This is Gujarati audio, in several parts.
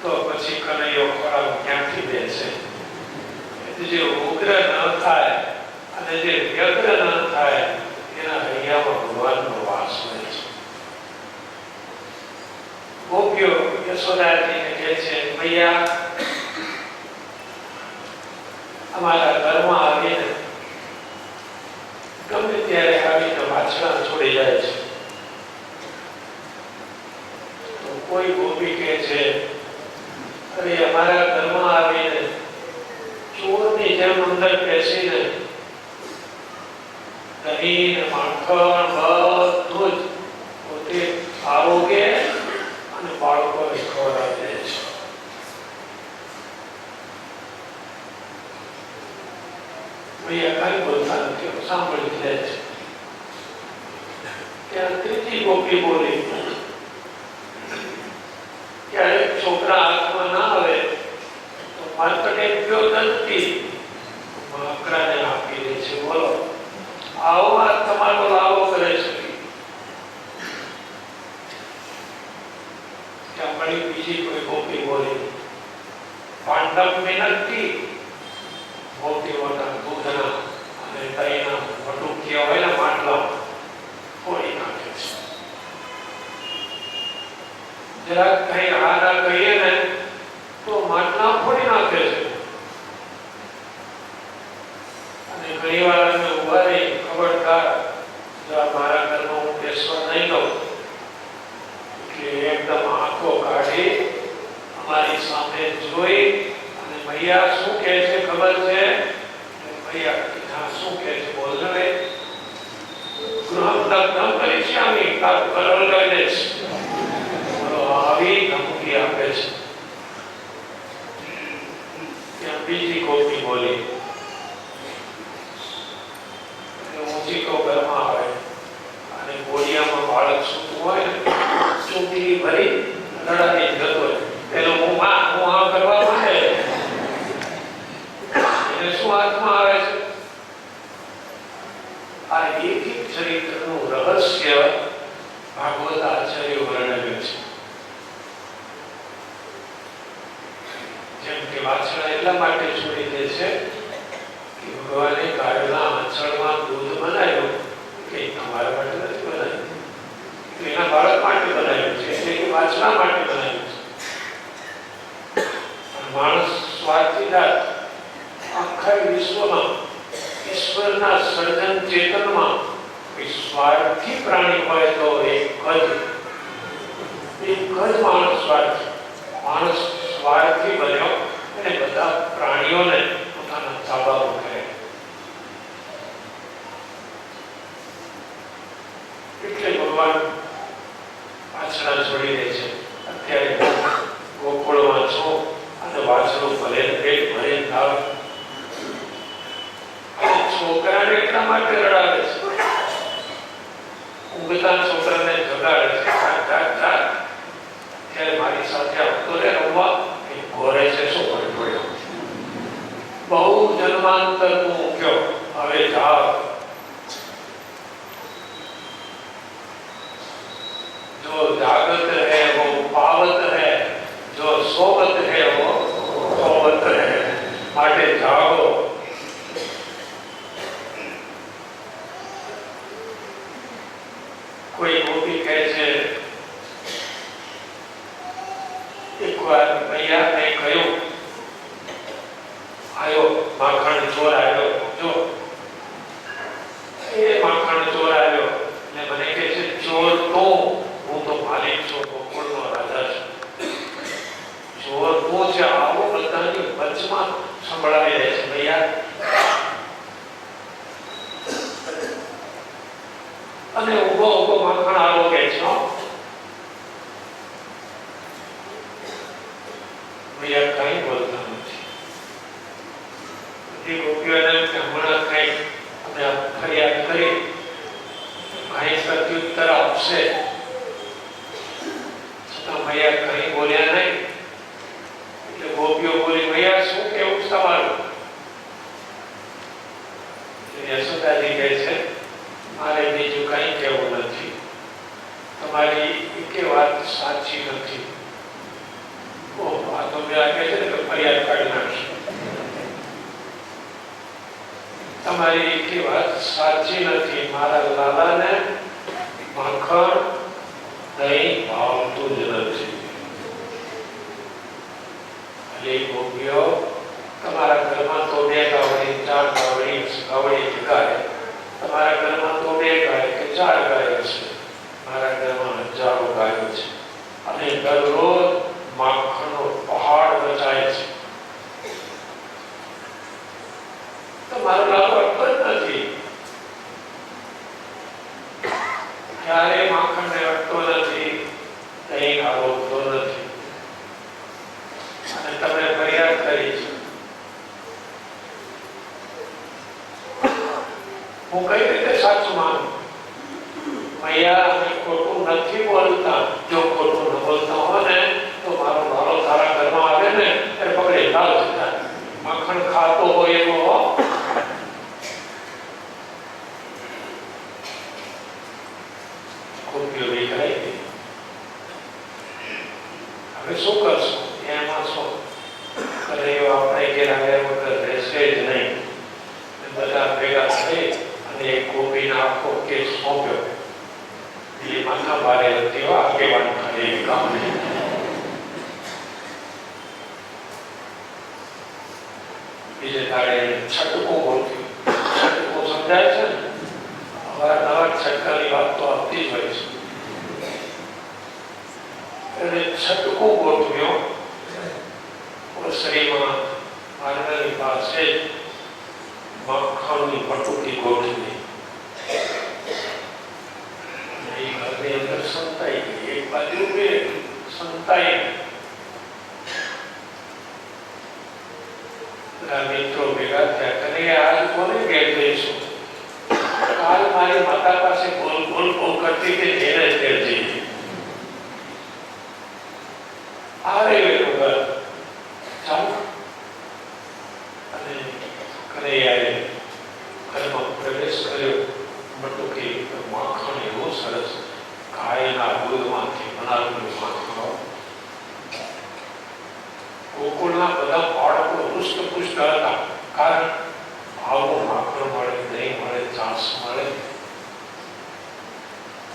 તો પછી કનૈયો ખોરાક ક્યાંથી બેસે? વ્યગ્ર ન થાય એના હૈયામાં ભગવાનનો વાસ હોય છે. ગોપીઓ યશોદાજીને કહે છે, ભૈયા અમારા ઘરમાં આવીને ગમે ત્યારે આવીને વાછડા છોડી જાય છે. તો કોઈ ગોપી કહે છે, અરે અમારા ઘરમાં આવીને ચોરની જેમ અંદર બેસીને દહીં ને માખણ બધું જ પોતે આરોગ્ય અને બાળકોને ખવડાવી દે છે. ભૈયા કઈ બોલતા નથી, સાંભળી લે છે. ત્યાં ત્રીજી ગોપી બોલી, ક્યારેક છોકરા હાથમાં ના આવે તો માર્કેટે ગયો નથી, માકરાને આપી દે છે. બોલો, આવો વાત તમારો લાવો કરે છે. ત્યાં વળી બીજી કોઈ ગોપી બોલી, પાંડવ વિનંતી ગોપીઓના દૂધના અને દહીંના વટુકિયા હોય ને માટલા ફોડી નાખે છે. જરાક કઈ હારા કહીએ ને તો માટલા ફોડી નાખે છે. અને ઘણી વાર અમે ઉભા રહી, ખબરદાર જો મારા ઘરમાં હું બેસવા નહીં દઉં, એટલે એકદમ આંખો કાઢી અમારી સામે જોઈ અને ભૈયા શું કહે છે ખબર છે? ભૈયા શું કહે છે બોલ ને. ગૃહમ દગ્ધમ કરિષ્યામિ, તારું કલર લઈ દે છે. આવી ધમકી આપે છે. ત્યાં બીજી ગોપી બોલી, ઊંચી તો ઘરમાં આવે અને બોરિયામાં બાળક સૂતું હોય ને, ચૂંટણી ભરી લડાવી જતો હોય, પેલો હું આ કરવા માંડે, એને શું હાથમાં આવે છે? આ એક ચરિત્રનું રહસ્ય ભાગવત આચાર્ય વર્ણવ્યું છે. જેમ કે વાછડા એટલા માટે છોડી દે છે કે ભગવાને ગાયના આંચળમાં દૂધ બનાવ્યું કે તમારા માટે નથી બનાવ્યું, એના બાળક માટે બનાવ્યું છે, એટલે કે વાછડા માટે બનાવ્યું છે. માણસ સ્વાર્થીદાર આખા વિશ્વમાં ઈશ્વરના સર્જન ચેતનમાં સ્વાર્થી પ્રાણી હોય તો એક જ માણસ સ્વાર્થી. માણસ સ્વાર્થી બન્યો અને બધા પ્રાણીઓને પોતાના તાબામાં કરે. એટલે ભગવાન વાછડા છોડી દે છે. અત્યારે ગોકુળમાં છો અને વાછડું ભલે પેટ ભરીને ખાવ. છોકરાને એટલા માટે રડાવે છે, ઊંઘતા છોકરાને જગાડે છે, ત્યારે મારી સાથે આવતો રે રમવા, એ ઘોરે છે. શું કરી પડ્યો? બહુ જન્માંતર હું ઊંઘ્યો, હવે જાગ. જો જાગત है वो पावत है, जो सोवत है वो सोवत है. માટે જાગો. કોઈ ગોપી કહે છે, એકવાર ભૈયા મેં કહ્યું, આવ્યો માખણ ચોર આવ્યો, જો એ માખણ ચોર આવ્યો ને મને કહે છે, ચોર તો હું તો માલિક છું, ગોકુળનો રાજા છું. ચોર તો છે, આવો બધાની વચમાં સંભળાવી દે છે. ભૈયા અને ઉભો માખણ આવો કે છો. ભૈયા કઈ બોલતા નથી. બધી ગોપીઓને હમણાં કઈ અમે ફરિયાદ કરી, ભાઈ પ્રત્યુત્તર આપશે, છતાં ભૈયા કઈ બોલ્યા નહીં. એટલે ગોપીઓ બોલી, ભૈયા શું કેવું તમારું? યશોદાજી કહે છે, મારે બીજું કઈ કહેવું નથી, તમારી એક વાત સાચી નથી. આ તો મેં કહે છે ને કે તમારી એટલી વાત સાચી નથી. મારા લાલાને માખણ દહીં ભાવતું જ નથી. એટલે ગોપીઓ, તમારા ઘરમાં તો 2 ગાવડી 4 ગાવડી ગાય, તમારા ઘરમાં તો 2 ગાય કે 4 ગાય છે. મારા ઘરમાં હજારો ગાયો છે અને દરરોજ માખણનો પહાડ રચાય છે. તો મારો લાભ અટતો જ નથી. ક્યારે માખણને અટતો નથી, દહીં આરોગતો નથી. અને તમે ફરિયાદ કરી છે. હું કઈ રીતે સાચું માનું? મૈયા અમે ખોટું નથી બોલતા. જો ખોટું ન બોલતા હોય ને તો મારો મારો તારા ઘરમાં આવે ને ત્યારે પકડે લાવ જતા. માખણ ખાતો હોય એવો હવે શું કરશું? એમાં શું કરે? આપણે ઘેર આવ્યા વગર રહેશે જ નહીં. બધા ભેગા થઈ અને એક ગોપીને આખો કેસ સોંપ્યો. એ માથા ભારે હતી, આગેવાન ખાલી એક કામ નહીં. બીજે તારે છટકું બોલતું. છટકું સમજાય છે ને? અવારનવાર છટકાની વાત તો આવતી જ હોય છે. એટલે છટકું ગોઠવ્યો ઓસરીમાં આંગણની પાસે માખણની પટુકી ગોઠવી. એ ઘરની અંદર સંતાઈ ગઈ. એક બાજુ બે સંતાઈ. મિત્રો ભેગા થયા અને આજ કોને ઘેર જઈશું? કાલ મારી માતા પાસે બોલ બોલ બોલ કરતી કે જેને ઘેર જઈએ. આવે ઘર ચાલો. અને કનૈયાએ ઘરમાં પ્રવેશ કર્યો. બટુકી માખણ એવું સરસ ગાયના દૂધમાંથી બનાવેલું માખણ. ગોકુળના બધા બાળકો હૃષ્ટપુષ્ટ હતા. કારણ આવું માખણ મળે, દહીં મળે, છાશ મળે.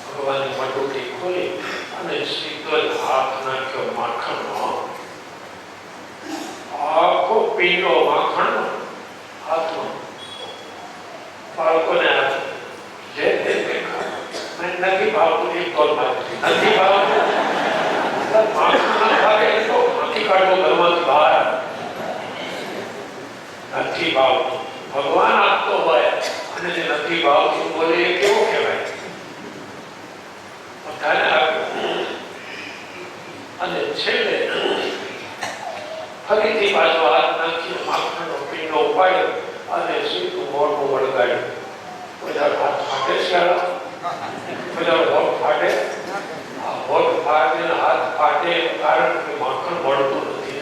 ભગવાને બટુકી ખોલી અને સીધો જ હાથ નાખ્યો માખણનો. આખો પીંડો માખણનો હાથમાં. બાળકોને જે મેં નથી ભાવતું એક તોલ નથી ભાવતું. માખણ ના ભાવે તો નથી કાઢવો ઘરમાંથી બહાર. નથી ભાવતું. ભગવાન આપતો હોય અને જે નથી ભાવતું બોલે એ કેવો કહેવાય? અને છેલ્લે ફરીથી પાછો હાથ નાખી માખણનો પીંડો ઉપાડ્યો અને સીધું મોઢું વળગાડ્યું. બધા હાથ ફાટે છે, બધા હોઠ ફાટે. આ હોઠ ફાટે હાથ ફાટે એનું કારણ કે માખણ મળતું નથી.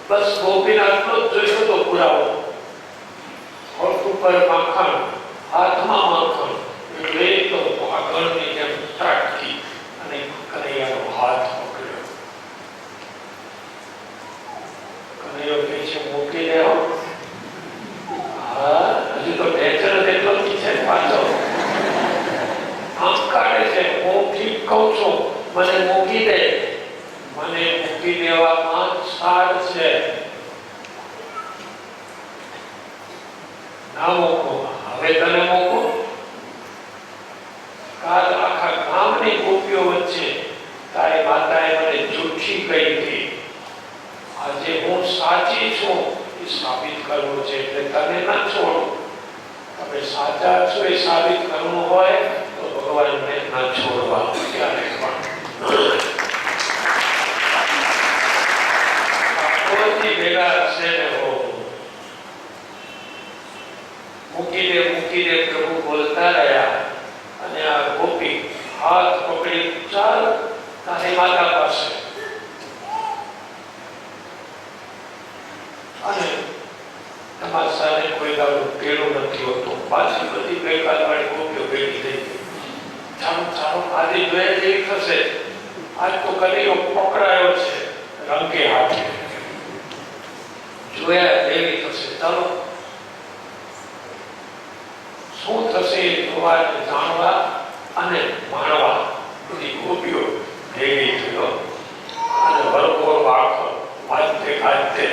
બસ ગોપીનાથનો જ જોઈતો તો પુરાવો. હોઠ ઉપર માખણ, હાથમાં માખણ. એટલે તો આગળની જેમ ત્રાટકી અને કનૈયાનો હાથ પકડ્યો. કનૈયો કહે છે મૂકી દેવો. હા, હજુ તો ઢેચર જેટલો છે પાછો. આમ કાઢે છે. હું ઠીક કહું છું, મને મૂકી દે. મને મૂકી દેવામાં સાર છે. ના મૂકો. હવે તને મૂકો. કાલ આખા ગામની ગોપીઓ વચ્ચે તારી માતાએ મને જૂઠી કહી હતી. આજે હું સાચી છું એ સાબિત કરવું છે. એટલે તને ના છોડું. તમે સાચા છો એ સાબિત કરવું હોય તો ભગવાનને ના છોડવા ક્યારે પણ. ભેગા હશે ને હો. મૂકી દે પ્રભુ બોલતા રહ્યા. અને આ ગોપી હાથ પકડી ચાલ તારી માતા પાસે. અને તમારા સાથે કોઈ દાડો પેલું નથી હોતું. પાછી બધી ગઈકાલ વાળી ગોપીઓ ભેગી થઈ ગઈ. ચાલો ચાલો આજે જોયા જેવી થશે. આજ તો કનૈયો પકડાયો છે રંગે હાથે. જોયા જેવી થશે. ચાલો શું થશે જોવા, જાણવા અને માણવા બધી ગોપીઓ ભેગી થયો અને વરઘોડો આખો વાજતે ગાજતે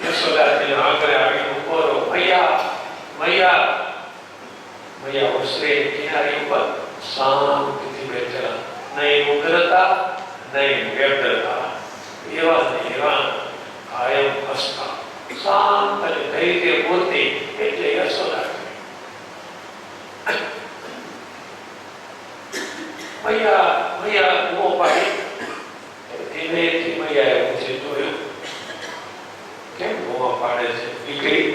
યશોદાજી આગળ આવી ઉભો રહ્યો. મૈયા મૈયા મૈયા ઉસરે કિનારી ઉપર શાંતિથી બેઠેલા, નહીં ઉગ્રતા નહીં વ્યગ્રતા, એવા ને એવા કાયમ હસતા શાંત અને ધૈર્ય મૂર્તિ એટલે યશોદા. મૈયા મૈયા નો પાડી ધીમેથી મૈયાએ પૂછે જોયું કેમ ગોવા પાડે છે દીકરી?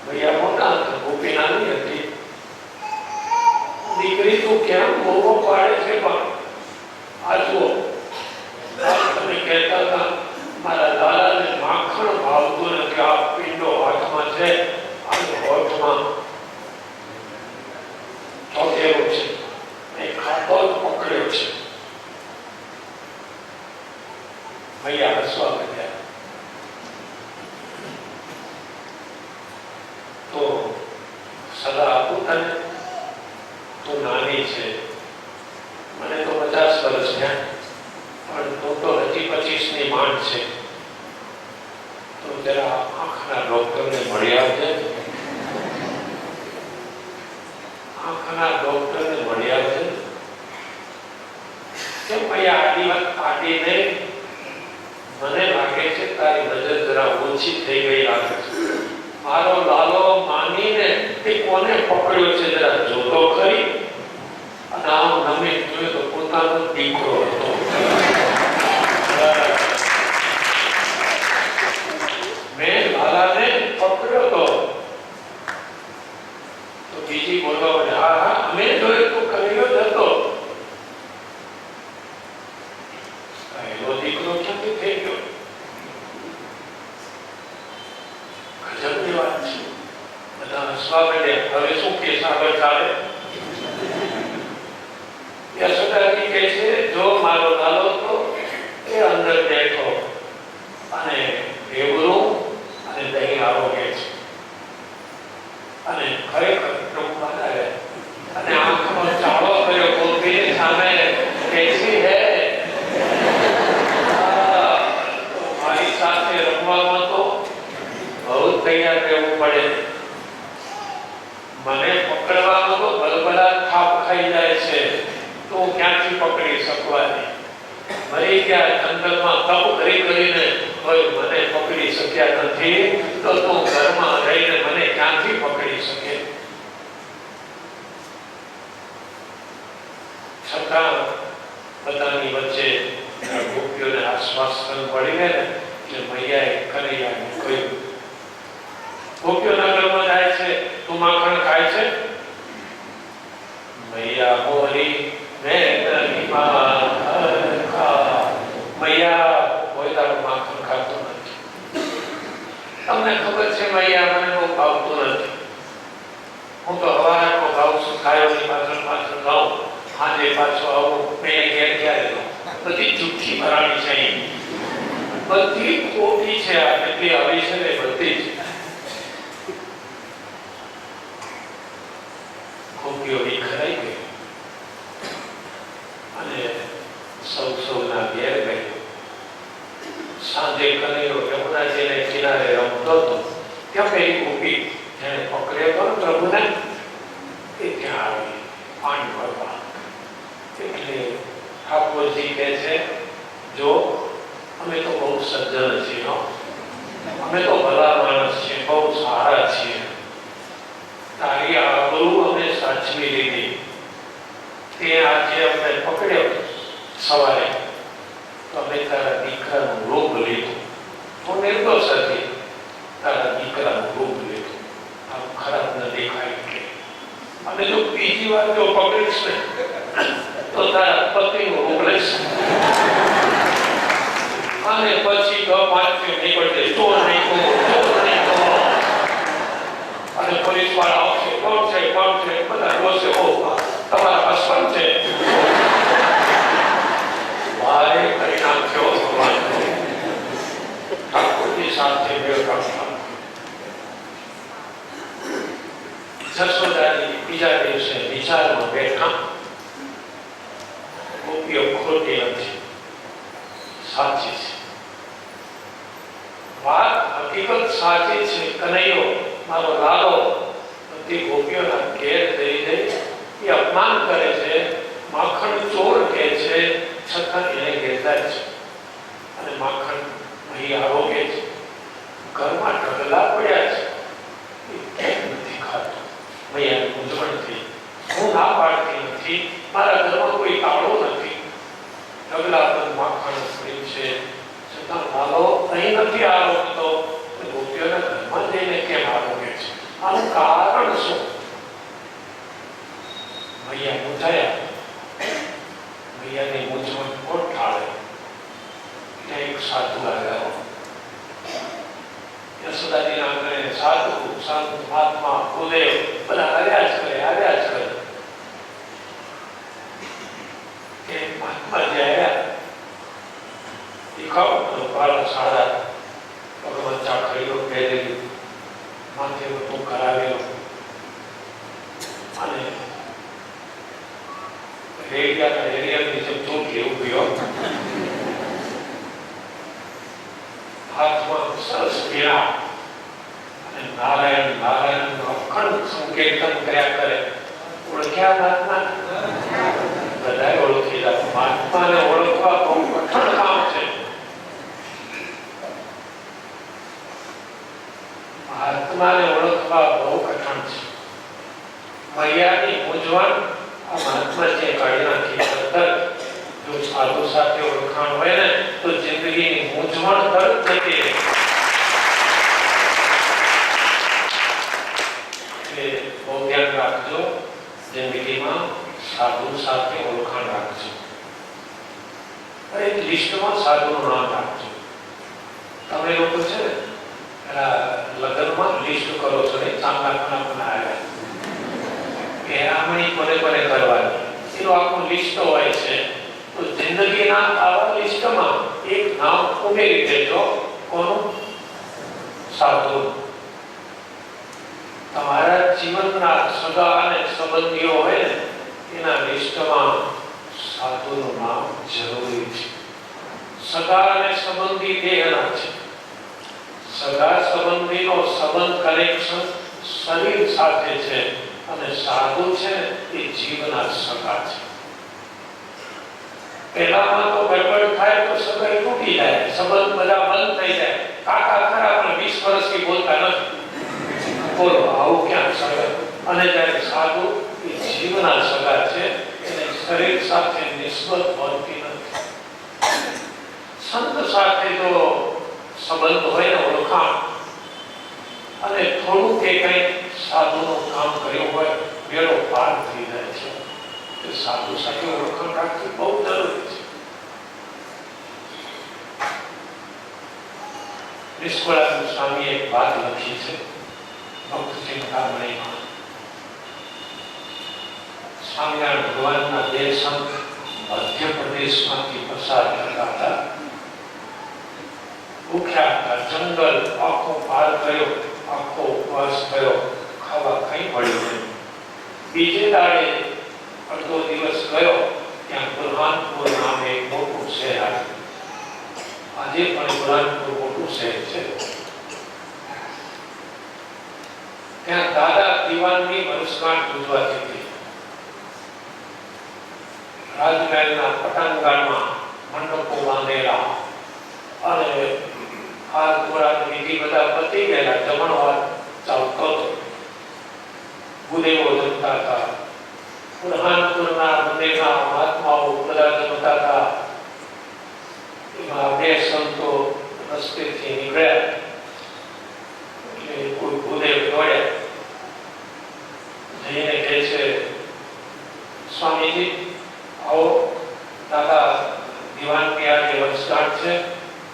મૈયા મોટા હતા, ગોપી નાની હતી. દીકરી તું કેમ ગોવો પાડે છે? પણ આ જુઓ, તમે કહેતા હતા મારા લાલાને માખણ ભાવતું નથી, આ પિંડો હાથમાં છે, આ હોઠમાં ચોટેલો છે, એ ખાતો પકડ્યો છે. મૈયા હસવા માંડ્યા. તો સલાહ આપું તને, તું નાની છે, મને તો 50 વર્ષ થયા, પણ તું તો હજી 25 ની માંડ છે. તો જરા આંખના ડોક્ટરને મળી આવજે. આંખના ડોક્ટરને મળી આવજે. કેમ અહીંયા આડી વાત આડી નહીં? મને લાગે છે તારી નજર જરા ઓછી થઈ ગઈ લાગે છે. મારો લાલો માનીને તે કોને પકડ્યો છે જરા જોતો ખરી. અને આમ નમે જોયો તો પોતાનો દીકરો હતો. મેં લાલાને પકડ્યો તો બીજી બોલવા પડે, હા હા અમે જોયો તો કર્યો જ હતો. એનો દીકરો ક્યાંથી થઈ ગયો? ગજબની વાત છે. બધા હસવા માંડ્યા. હવે શું કેસ આગળ ચાલે? યશોદાજી કહે છે જો મારો લાલો તો એ અંદર બેઠો અને ભેગું અને દહીં આવો કે છે અને ખરેખર પ્રભુપાદ આવ્યા અને આંખનો ચાળો કર્યો ગોપીની સામે. કેસી હે મારી સાથે રમવામાં તો બહુ તૈયાર રહેવું પડે. મને પકડવામાં તો ભલભલા થાપ ખાઈ જાય છે, તો ક્યાંથી પકડી શકવાની? મરી ગયા જંગલમાં તપ કરી કરીને કોઈ મને પકડી શક્યા નથી, તો તું ઘરમાં રહીને મને ક્યાંથી પકડી શકે? છતાં બધાની વચ્ચે ગોપીઓને આશ્વાસન મળીને એટલે મૈયાએ કનૈયાને કહ્યું, ગોપીઓના ઘરમાં જાય છે, તું માખણ ખાય છે? મૈયા બોલી મૈયા કોઈ તારું માખણ ખાતું નથી. તમને ખબર છે મૈયા મને બહુ ભાવતું નથી. હું તો હવારે ખાઉં છું, ખાયોની પાછળ પાછળ ખાઉં, આજે પાછો આવું, મેં ઘેર ક્યારે લઉં? બધી જુઠ્ઠી ભરાણી છે, બધી ખોટી છે. આ કેટલી આવી છે ને બધી જ ગોપીઓ વિખરાઈ ગઈ અને સૌના ઘેર ગયો. સાંજે કનૈયો યમુનાજીને કિનારે રમતો હતો. ત્યાં પેલી ગોપી જેને પકડ્યો હતો પ્રભુને, એ ત્યાં આવી પાણી ભરવા. એટલે ઠાકોરજી કહે છે જો અમે તો બહુ સજ્જન છીએ, અમે તો ભલા માણસ છીએ, બહુ સારા છીએ. તારી આબરૂ અમે સાચવી લીધી. તે આજે અમને પકડ્યો સવારે, તો અમે તારા દીકરાનું રૂપ લીધું. હું નિર્દોષ હતી, તારા દીકરાનું રૂપ લીધું. આમ ખરાબ ન દેખાય એટલે. અને જો બીજી વાર જો પકડીશ ને તો તારા પતિનું રૂપ લઈશ. અને પછી ગપાત્યો નીકળશે, ચોર નહીં કહો, ચોર નહીં કહો. અને પોલીસ વાળા આવશે, કોણ છે બધા જોશે, ઓ તમારા હસબન્ડ છે. વારે કરી નાખ્યો ભગવાન. વિચારમાં બેઠા. ગોપીઓ ખોટી નથી, સાચી છે. વાત હકીકત સાચી છે. કનૈયો મારો લાલો બધી ગોપીઓના ઘેર જઈ જઈ એ અપમાન કરે છે, માખણ ચોર કહે છે, છતાં એને કહેતા છે. અને માખણ અહીં આરોગે છે. ઘરમાં ઢગલા પડ્યા છે, એ કેમ નથી ખાતું? મૈયાને મૂંઝવણ થઈ. હું ના પાડતી નથી, મારા ઘરમાં કોઈ તાળો નથી, ઢગલા પર માખણ પડ્યું છે, છતાં લાલો અહીં નથી આરોગતો. ગોપીઓના ઘરમાં જઈને કેમ આરોગે છે? આનું કારણ શું? મૈયા મૂંઝાયા. મૈયાની મૂંઝવણ કોણ ટાળે? ત્યાં એક સાધુ આવ્યા. યશોદાજીના આંગણે સાધુ, સંત, મહાત્મા, ગુરુદેવ બધા આવ્યા જ કરે. કે મહાત્માજી આવ્યા, દેખાવ બાળક સાડા ભગવાન ચાખડીઓ પહેરેલી, માથે બધું કરાવેલો અને રેડિયાની જેમ ચોટલી ઉભી, હાથમાં સરસ પીણા અને નારાયણ નારાયણ અખંડ સંકીર્તન કર્યા કરે. ઓળખ્યા મહાત્મા? બધાએ ઓળખી જાય. મહાત્માને ઓળખવા બહુ કઠણ કામ છે. મહાત્માને ઓળખવા બહુ કઠણ છે. મૈયાની મૂંઝવણ આ મહાત્માજીએ કાઢી નાખી. જો સાધુ સાથે ઓળખાણ હોય ને તો જિંદગીની મૂંઝવણ તરત જતી રહે. એટલે બહુ ધ્યાન રાખજો, જિંદગીમાં સાધુ સાથે ઓળખાણ રાખજો. એક લિસ્ટમાં સાધુનું નામ રાખજો. તમે લોકો છે ને લગ્નમાં લિસ્ટ કરો છો ને, ચાંદા કોના કોના આવ્યા, પહેરામણી કોને કોને કરવાની, એનું આખું લિસ્ટ હોય છે. તો જિંદગીના આવા લિસ્ટમાં એક નામ ઉમેરી દેજો. કોનું? સાધુ. તમારા જીવનના સગા અને સંબંધીઓ હોય ને એના લિસ્ટમાં સાધુનું નામ જરૂરી છે. સગા અને સંબંધી બે એના છે. સગા સંબંધીનો સંબંધ કનેક્શન શરીર સાથે છે અને સાધુ છે એ જીવના સગા છે. પહેલામાં તો ગડબડ થાય તો સગાઈ તૂટી જાય, સંબંધ બધા બંધ થઈ જાય. કાકા ખરા પણ 20 વર્ષથી બોલતા નથી. બોલો આવું ક્યાં સગા? અને જ્યારે સાધુ એ જીવના સગા છે, એને શરીર સાથે નિસ્બત બનતી નથી. સંત સાથે જો સંબંધ હોય ને, ઓળખાણ અને થોડું કે કંઈ સાધુનું કામ કર્યું હોય, વેળો પાર થઈ જાય છે. સાધુ સાથે ઓળખાણ રાખવી બહુ જરૂરી છે. નિષ્કળાનંદ સ્વામીએ એક વાત લખી છે ભક્ત ચિંતામણીમાં. સ્વામિનારાયણ ભગવાનના બે સંત મધ્યપ્રદેશમાંથી પસાર થતા હતા. ભૂખ્યા હતા, જંગલ આખો પાર કર્યો, આખો ઉપવાસ થયો, ખાવા કઈ મળ્યું નહીં. બીજે દાડે અડધો દિવસ ગયો, ત્યાં બુરહાનપુર નામે એક મોટું શહેર આવ્યું. આજે પણ બુરહાનપુર મોટું શહેર છે. ત્યાં દાદા દીવાનની વર્ષગાંઠ ઉજવાતી હતી. રાજમહેલના પટાંગણમાં મંડપો બાંધેલા અને હાથ ધોળાની વિધિ બધા પતી ગયેલા. જમણવાર ચાલતો હતો. ગુદેવો જમતા હતા. બુરહાનપુરના મંદિરના મહાત્માઓ બધા જમતા હતા. એમાં બે સંતો રસ્તેથી નીકળ્યા એટલે કોઈ ગુદેવ દોડ્યા, જઈને કહે છે, સ્વામીજી આવો, દાદા દીવાનની આજે વર્ષગાંઠ છે,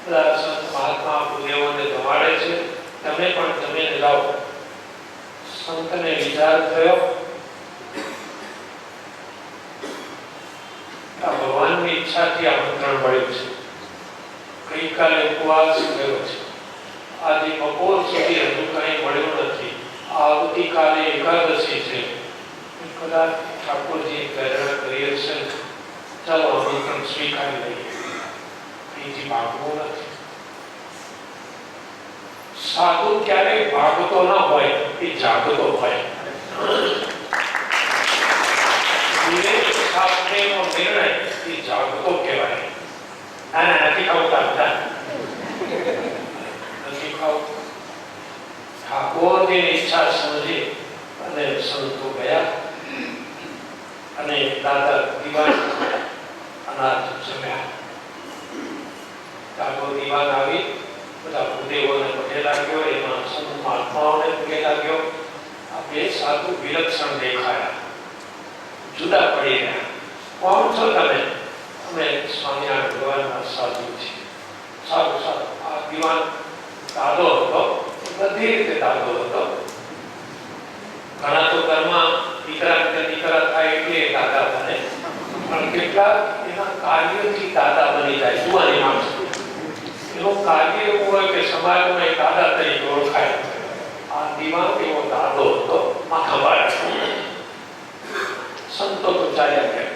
બધા સંત મહાત્મા ગુદેવોને જમાડે છે, તમે પણ જમીને જાઓ. સંતને વિચાર થયો, ભગવાનની ઈચ્છાથી આમંત્રણ મળ્યું છે. ગઈકાલે ઉપવાસ કર્યો છે, આજે બપોર સુધી હજુ કઈ મળ્યું નથી, આવતીકાલે એકાદશી છે, કદાચ ઠાકોરજી પ્રેરણા કરી હશે, ચાલો આમંત્રણ સ્વીકારી લઈએ. અહીંથી ભાગવું નથી. સાધુ ક્યારેય ભાગતો ન હોય, એ જાગતો હોય. વિવેક શાસ્ત્રીનો નિર્ણય એ જાગતો કહેવાય. ના નથી ખાવતા બધા નથી ખાવ. ઠાકોરની ઈચ્છા સમજી અને સંતો ગયા અને દાદા દિવાન અનાજ જમ્યા. ઠાકોર દિવાન આવી બધા ભૂદેવોને પગે લાગ્યો, એમાં સંત મહાત્માઓને પગે લાગ્યો. આ બે સાધુ વિલક્ષણ દેખાયા, જુદા પડી ગયા. કોણ છો તમે? અમે સ્વામિનારાયણ ભગવાનના સાધુ છીએ. સારું સારું. આ દિવાન દાદો હતો, બધી રીતે દાદો હતો. ઘણા તો ઘરમાં દીકરા થાય એટલે દાદા બને, પણ કેટલાક એના કાર્યોથી દાદા બની જાય. જુવાની માણસ એનું કાર્ય એવું હોય કે સમાજમાં એક દાદા તરીકે ઓળખાય. આ દિવાન એવો દાદો હતો, માથાવાળા. સંતો તો ચાલ્યા ગયા.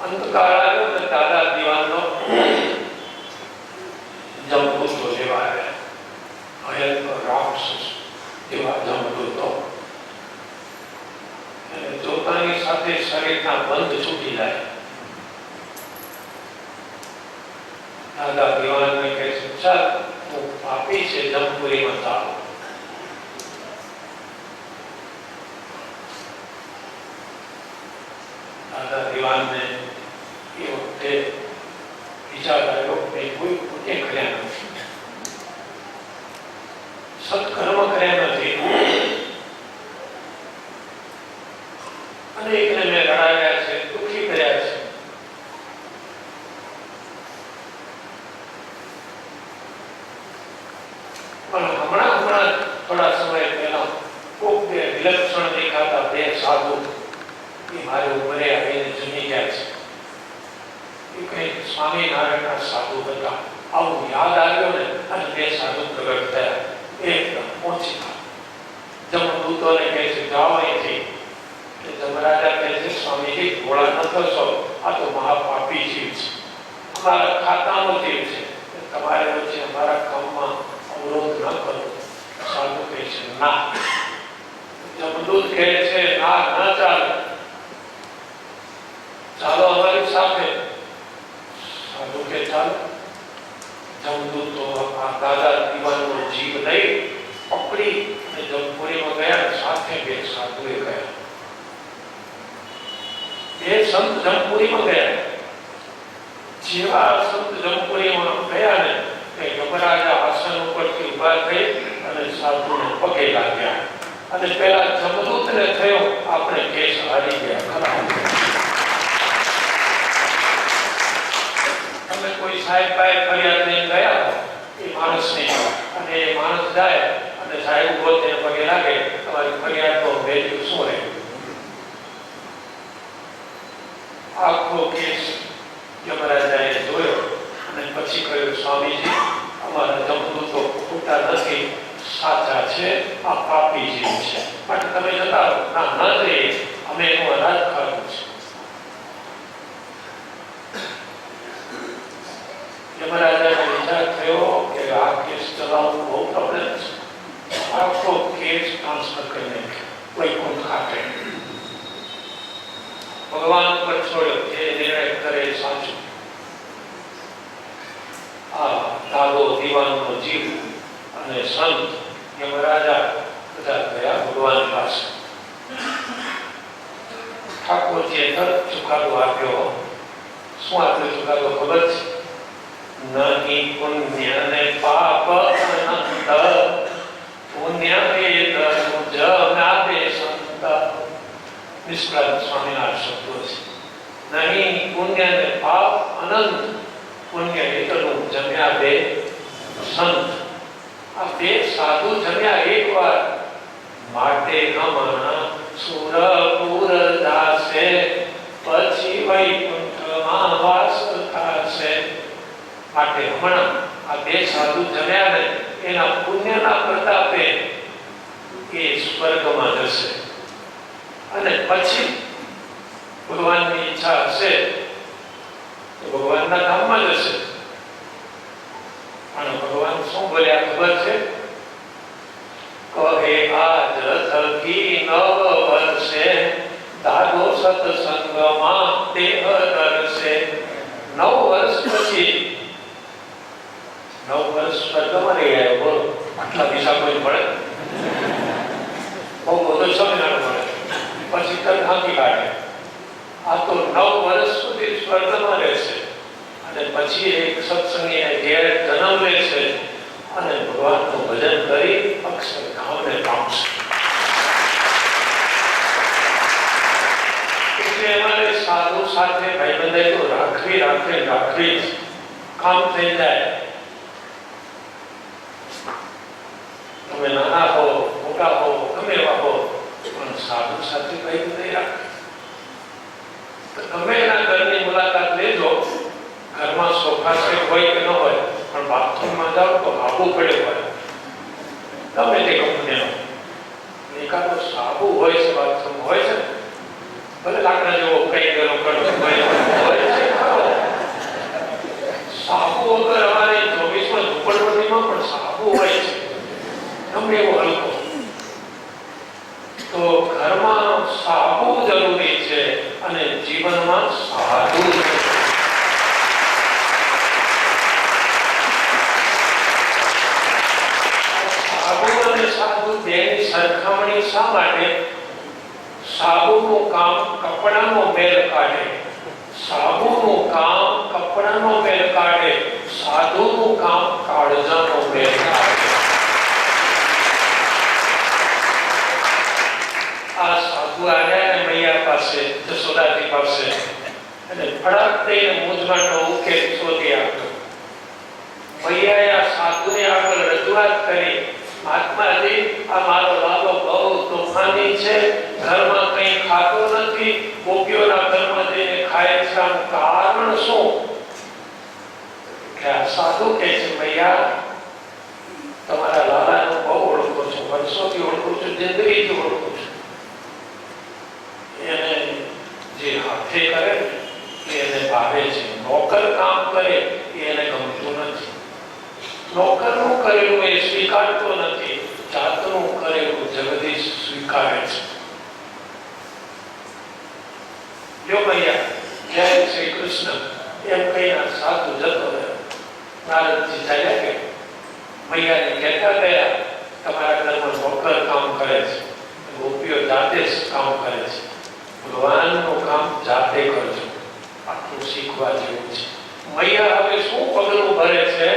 અંતકાળ આવ્યો ને દાદા દિવાનનો જમદૂતો જેવા આવ્યા. ભયંકર રાક્ષસ જેવા જમદૂતો. જોતાની સાથે શરીરના બંધ છૂટી જાય. દાદા દિવાનને કહે છે, ચાલ હું પાપી છે, જમપુરીમાં ચાલો. દાદા દિવાનને એ વખતે વિચાર આવ્યો કે કોઈ પોતે કર્યા નથી, સત્કર્મ કર્યા નથી, અનેકને મેં રડાવ્યા છે, દુઃખી કર્યા છે. પણ હમણાં થોડા સમય પહેલા ખૂબ બે વિલક્ષણ દેખાતા બે સાધુ એ મારી ઉંમરે આવીને જમી ગયા છે. એ કઈ સ્વામિનારાયણના સાધુ હતા. આવું યાદ આવ્યો ને અને બે સાધુ પ્રગટ થયા. એકદમ પહોંચી જમદૂતોને કહે છે, જાઓ અહીંથી. જમરાજા કહે છે, સ્વામીજી ઘોડા ન થશો, આ તો મહાપાપી જીવ છે, અમારા ખાતાનો જીવ છે, તમારે વચ્ચે અમારા કામમાં અવરોધ ન કરો. સાધુ કહે છે, ના. જમદૂત કહે છે, ના ના ચાલે, ચાલો અમારી સાથે. સાધુ કે ચાલો. જમદૂતો આ દાદા દિવાનનો જીવ લઈ પકડી અને જમપુરીમાં ગયા. સાથે બે સાધુએ ગયા. બે સંત જમપુરીમાં ગયા. જેવા સંત જમપુરીમાં ગયા ને કે યમરાજા આસન ઉપરથી ઉભા થઈ અને સાધુને પગે લાગ્યા. અને પેલા જમદૂતને થયો, આપણે કેસ હારી ગયા ખરા. તમે કોઈ સાહેબ પાસે ફરિયાદ લઈને ગયા એ માણસની, અને એ માણસ જાય અને સાહેબ ઉભો થઈને પગે લાગે, તમારી ફરિયાદનો વેલ્યુ શું રહે? આખો કેસ યમરાજાએ જોયો અને પછી કહ્યું, સ્વામીજી અમારા જમદૂતો ખોટા નથી, સાચા છે, આ પાપી જીવ છે, માટે તમે જતા રહો. ના ન જઈએ, અમે એનું અનાજ ખાધું છે. યમરાજાને વિચાર થયો કે આ કેસ ચલાવવું બહુ પ્રોબ્લેમ છે. આખો કેસ ટ્રાન્સફર કરી નાખ્યો વૈકુંઠ ખાતે. ભગવાન પર છોડ્યો, જે નિર્ણય કરે સાચું. આ દાદો દિવાનનો જીવ અને સંત યમરાજા બધા ગયા ભગવાન પાસે. ઠાકોરજીએ તરત ચુકાદો આપ્યો. શું આપ્યો ચુકાદો ખબર છે? નહીં પુણ્ય ને પાપ અનંત, પુણ્ય વેદ જમ્યાદે સંત. નિષ્કળાનંદ સ્વામીના શબ્દો છે. નહીં પુણ્ય ને પાપ અનંત, પુણ્ય એટલું જમ્યા બે સંત. આ બે સાધુ જમ્યા એક વાર, માટે હમણાં સુરપુર દાસે, પછી વૈકુંઠમાં વાસ થશે. માટે હમણાં આ બે સાધુ જમ્યા ને એના પુણ્યના પ્રતાપે એ સ્વર્ગમાં જશે અને પછી ભગવાનની ઈચ્છા હશે તો ભગવાનના ધામમાં જશે. અને ભગવાન શું બોલ્યા ખબર છે? કહે આજ થકી નવ વર્ષે દાદો સત્સંગમાં દેહ ધરશે. 9 વર્ષ પછી 9 વર્ષ સ્વર્ગમાં રહી આવ્યો. બોલો, આટલા દિશા કોઈ મળે? બહુ બધો સમય મળે. પછી તક હાંકી કાઢે. આ તો 9 વર્ષ સુધી સ્વર્ગમાં રહેશે અને પછી એક સત્સંગીને ઘેર જન્મ લેશે અને ભગવાનનું ભજન કરી અક્ષરધામને પામશે. એટલે અમારે સાધુ સાથે ભાઈબંધાઈ તો રાખવી કામ થઈ જાય. તમે નાના હો મોટા હો ગમે એવા હો પણ સાધુ સાથે ભાઈબંધાઈ રાખવી. તમે એના ઘરની મુલાકાત લેજો. ઘરમાં સોફા સેટ હોય કે ન હોય પણ બાથરૂમમાં જાઓ તો આબુ પડ્યો હોય ગમે તે કંપનીનો એકાદો સાબુ હોય છે, બાથરૂમ હોય છે, ભલે લાકડા જેવો કઈ ગયેલો હોય છે ખરો. સાબુ વગર અમારે 24માં ઝૂંપડપટ્ટીમાં પણ સાબુ હોય છે ગમે એવો હલકો. તો ઘરમાં સાબુ જરૂરી છે અને જીવનમાં સાધુ. સાધુ બેની સરખામણી શા માટે? સાબુનું કામ કપડાનો મેલ કાઢે, સાબુનું કામ કપડાનો મેલ કાઢે, સાધુનું કામ કાળજાનો મેલ કાઢે. આ સાધુ આવ્યા મૈયા પાસે, જશોદાજી પાસે અને ફડાક દઈને મૂંઝવણનો ઉકેલ શોધી આપ્યો. મૈયાએ આ સાધુને આગળ રજૂઆત કરી, મહાત્માજી આ મારો લાલો બહુ તોફાની છે, ઘરમાં કંઈ ખાતો નથી, ગોપીઓના ઘરમાં જઈને ખાય છે, આનું કારણ શું? કે આ સાધુ કહે છે, મૈયા તમારા લાલાને બહુ ઓળખું છું, વર્ષોથી ઓળખું છું, જિંદગીથી ઓળખું છું. એને જે હાથે કરે એને ભાવે છે, નોકર કામ કરે એને ગમતું નથી. નોકરનું કરેલું એ સ્વીકારતો નથી, જાતનું કરેલું જગદીશ સ્વીકારે છે. જો મૈયા જય શ્રી કૃષ્ણ એમ કહીને સાધુ જતો રહ્યો. નારદજી ચાલ્યા ગયા. મૈયાને કહેતા ગયા તમારા ઘરમાં નોકર કામ કરે છે, ગોપીઓ જાતે જ કામ કરે છે, ભગવાનનું કામ જાતે કરજો. આટલું શીખવા જેવું છે. મૈયા હવે શું પગલું ભરે છે?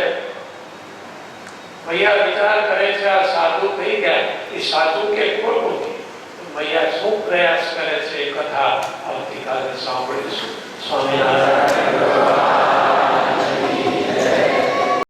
મૈયા વિચાર કરે છે આ સાધુ થઈ ગયા એ સાધુ કે ખોટું. મૈયા શું પ્રયાસ કરે છે એ કથા આવતીકાલે સાંભળીશું. સ્વામિનારાયણ.